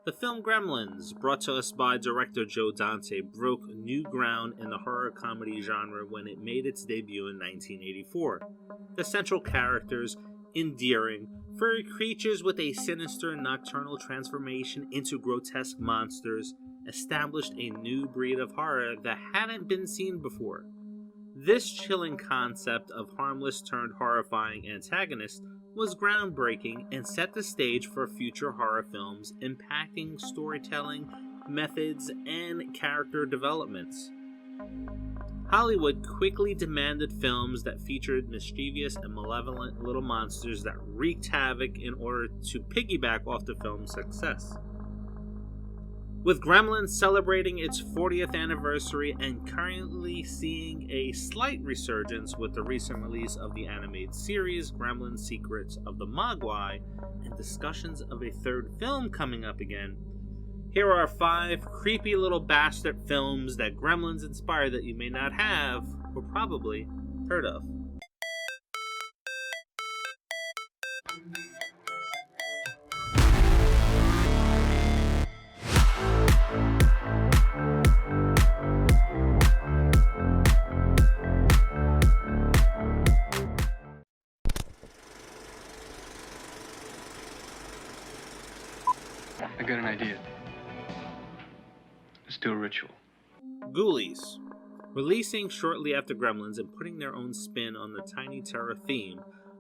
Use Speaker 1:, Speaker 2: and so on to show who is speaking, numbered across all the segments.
Speaker 1: The film Gremlins, brought to us by director Joe Dante, broke new ground in the horror comedy genre when it made its debut in 1984. The central characters, endearing, furry creatures with a sinister nocturnal transformation into grotesque monsters, established a new breed of horror that hadn't been seen before. This chilling concept of harmless turned horrifying antagonists was groundbreaking and set the stage for future horror films impacting storytelling, methods, and character developments. Hollywood quickly demanded films that featured mischievous and malevolent little monsters that wreaked havoc in order to piggyback off the film's success. With Gremlins celebrating its 40th anniversary and currently seeing a slight resurgence with the recent release of the animated series Gremlins Secrets of the Mogwai and discussions of a third film coming up again, here are 5 creepy little bastard films that Gremlins inspired that you may not have or probably heard of.
Speaker 2: I got an idea. Let's do a ritual.
Speaker 1: Ghoulies. Releasing shortly after Gremlins and putting their own spin on the Tiny Terror theme,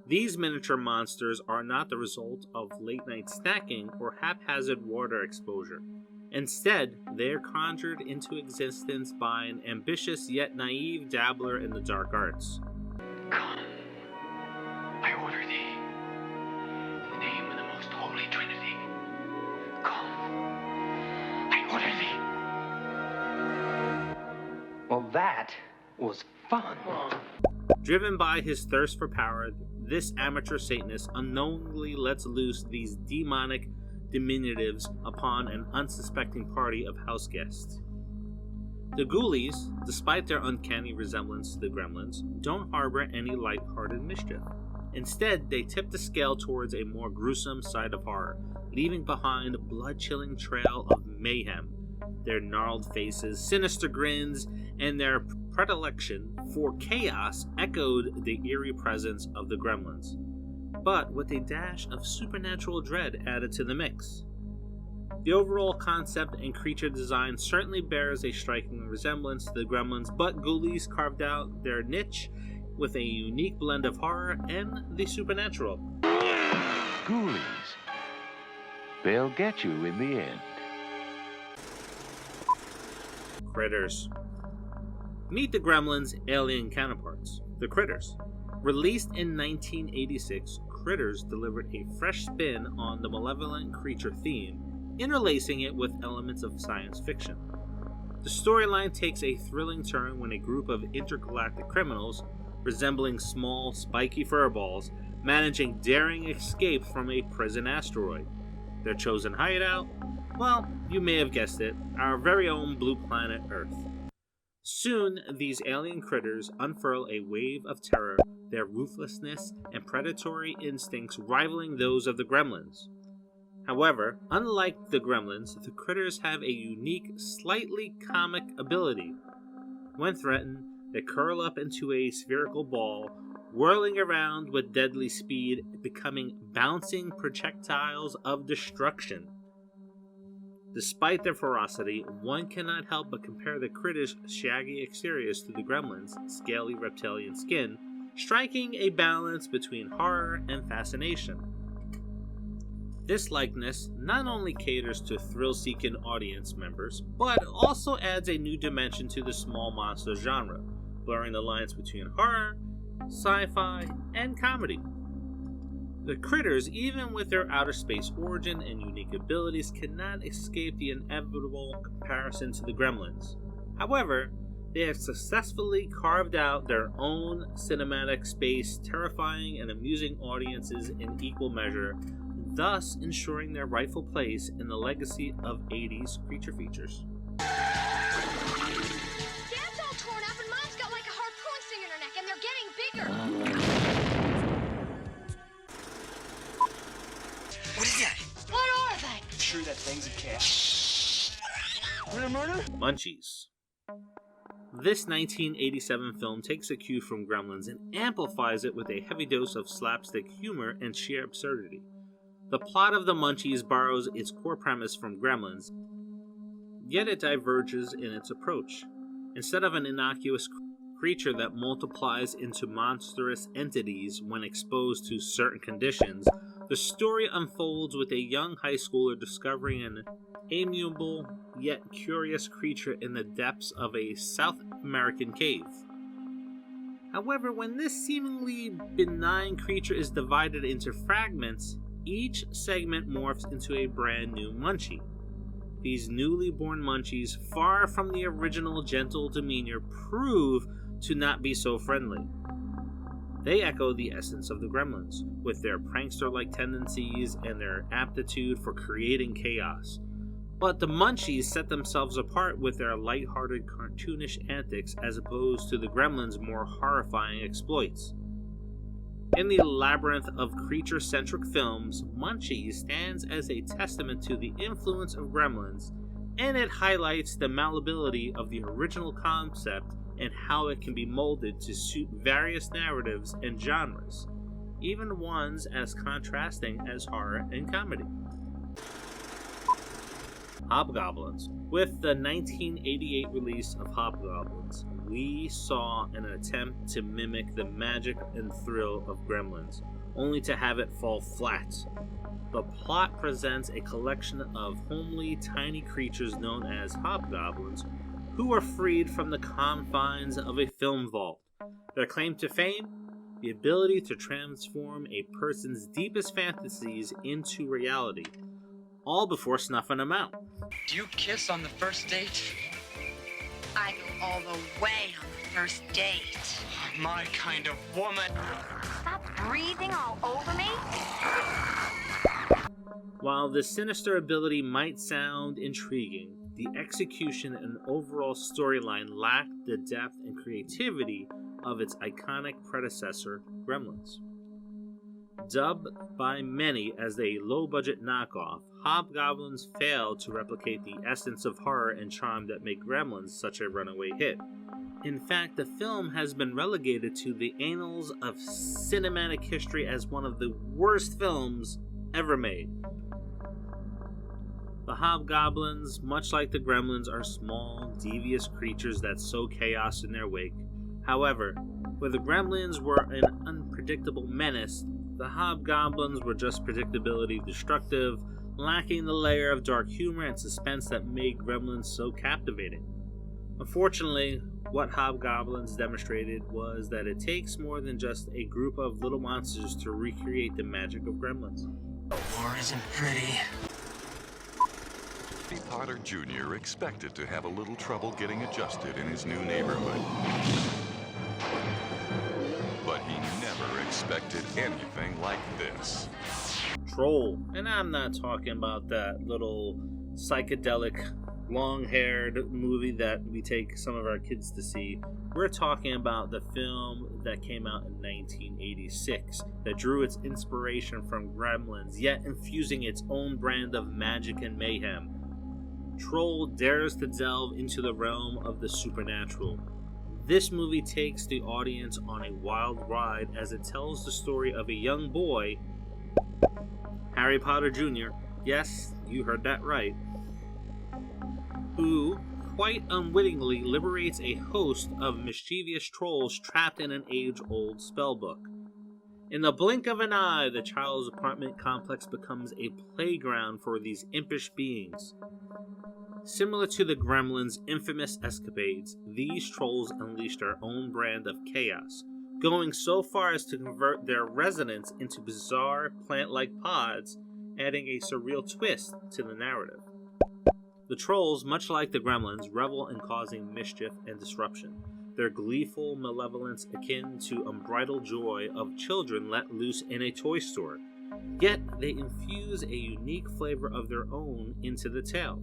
Speaker 1: these miniature monsters are not the result of late-night snacking or haphazard water exposure. Instead, they are conjured into existence by an ambitious yet naive dabbler in the dark arts.
Speaker 2: Come, I order thee, in the name of the most holy Trinity. Come, I order thee. Well, that was fun.
Speaker 1: Driven by his thirst for power, this amateur Satanist unknowingly lets loose these demonic diminutives upon an unsuspecting party of house guests. The Ghoulies, despite their uncanny resemblance to the Gremlins, don't harbor any light-hearted mischief. Instead, they tip the scale towards a more gruesome side of horror, leaving behind a blood-chilling trail of mayhem. Their gnarled faces, sinister grins, and their predilection for chaos echoed the eerie presence of the Gremlins, but with a dash of supernatural dread added to the mix. The overall concept and creature design certainly bears a striking resemblance to the Gremlins, but Ghoulies carved out their niche with a unique blend of horror and the supernatural.
Speaker 3: Ghoulies. They'll get you in the end.
Speaker 1: Critters. Meet the Gremlins' alien counterparts, the Critters. Released in 1986, Critters delivered a fresh spin on the malevolent creature theme, interlacing it with elements of science fiction. The storyline takes a thrilling turn when a group of intergalactic criminals, resembling small, spiky furballs, manage a daring escape from a prison asteroid. Their chosen hideout? Well, you may have guessed it, our very own blue planet Earth. Soon, these alien critters unfurl a wave of terror, their ruthlessness and predatory instincts rivaling those of the Gremlins. However, unlike the Gremlins, the critters have a unique, slightly comic ability. When threatened, they curl up into a spherical ball, whirling around with deadly speed, becoming bouncing projectiles of destruction. Despite their ferocity, one cannot help but compare the critters' shaggy exteriors to the Gremlins' scaly reptilian skin, striking a balance between horror and fascination. This likeness not only caters to thrill-seeking audience members, but also adds a new dimension to the small monster genre, blurring the lines between horror, sci-fi, and comedy. The Critters, even with their outer space origin and unique abilities, cannot escape the inevitable comparison to the Gremlins. However, they have successfully carved out their own cinematic space, terrifying and amusing audiences in equal measure, thus ensuring their rightful place in the legacy of 80s creature features.
Speaker 4: Dad's all torn up and Mom's got like a harpoon sting in her neck and they're getting bigger.
Speaker 5: What is that?
Speaker 4: What are they?
Speaker 5: I'm sure that thing's a cat. Murder?
Speaker 1: Munchies. This 1987 film takes a cue from Gremlins and amplifies it with a heavy dose of slapstick humor and sheer absurdity. The plot of the Munchies borrows its core premise from Gremlins, yet it diverges in its approach. Instead of an innocuous creature that multiplies into monstrous entities when exposed to certain conditions, the story unfolds with a young high schooler discovering an amiable yet curious creature in the depths of a South American cave. However, when this seemingly benign creature is divided into fragments, each segment morphs into a brand new Munchie. These newly born Munchies, far from the original gentle demeanor, prove to not be so friendly. They echo the essence of the Gremlins, with their prankster-like tendencies and their aptitude for creating chaos. But the Munchies set themselves apart with their light-hearted, cartoonish antics as opposed to the Gremlins' more horrifying exploits. In the labyrinth of creature-centric films, Munchies stands as a testament to the influence of Gremlins, and it highlights the malleability of the original concept and how it can be molded to suit various narratives and genres, even ones as contrasting as horror and comedy. Hobgoblins. With the 1988 release of Hobgoblins, we saw an attempt to mimic the magic and thrill of Gremlins, only to have it fall flat. The plot presents a collection of homely, tiny creatures known as Hobgoblins who are freed from the confines of a film vault. Their claim to fame? The ability to transform a person's deepest fantasies into reality, all before snuffing them out.
Speaker 5: Do you kiss on the first date?
Speaker 6: I go all the way on the first date.
Speaker 5: My kind of woman.
Speaker 6: Stop breathing all over me.
Speaker 1: While this sinister ability might sound intriguing, the execution and overall storyline lacked the depth and creativity of its iconic predecessor, Gremlins. Dubbed by many as a low-budget knockoff, Hobgoblins failed to replicate the essence of horror and charm that make Gremlins such a runaway hit. In fact, the film has been relegated to the annals of cinematic history as one of the worst films ever made. The Hobgoblins, much like the Gremlins, are small, devious creatures that sow chaos in their wake. However, where the Gremlins were an unpredictable menace, the Hobgoblins were just predictability destructive, lacking the layer of dark humor and suspense that made Gremlins so captivating. Unfortunately, what Hobgoblins demonstrated was that it takes more than just a group of little monsters to recreate the magic of Gremlins.
Speaker 5: War isn't pretty.
Speaker 7: Potter Jr. expected to have a little trouble getting adjusted in his new neighborhood. But he never expected anything like this.
Speaker 1: Troll. And I'm not talking about that little psychedelic, long-haired movie that we take some of our kids to see. We're talking about the film that came out in 1986 that drew its inspiration from Gremlins, yet infusing its own brand of magic and mayhem. Troll dares to delve into the realm of the supernatural. This movie takes the audience on a wild ride as it tells the story of a young boy, Harry Potter Jr., yes, you heard that right, who quite unwittingly liberates a host of mischievous trolls trapped in an age-old spellbook. In the blink of an eye, the child's apartment complex becomes a playground for these impish beings. Similar to the Gremlins' infamous escapades, these trolls unleash their own brand of chaos, going so far as to convert their residents into bizarre plant-like pods, adding a surreal twist to the narrative. The trolls, much like the Gremlins, revel in causing mischief and disruption, their gleeful malevolence akin to unbridled joy of children let loose in a toy store. Yet they infuse a unique flavor of their own into the tale.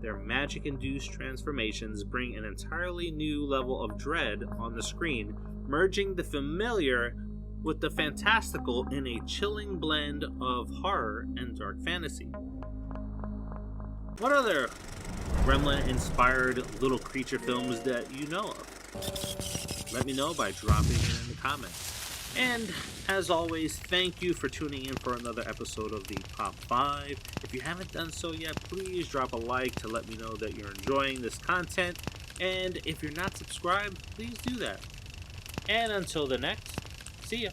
Speaker 1: Their magic-induced transformations bring an entirely new level of dread on the screen, merging the familiar with the fantastical in a chilling blend of horror and dark fantasy. What other Gremlin-inspired little creature films that you know of? Let me know by dropping it in the comments. And, as always, thank you for tuning in for another episode of the Top 5. If you haven't done so yet, please drop a like to let me know that you're enjoying this content. And if you're not subscribed, please do that. And until the next, see ya.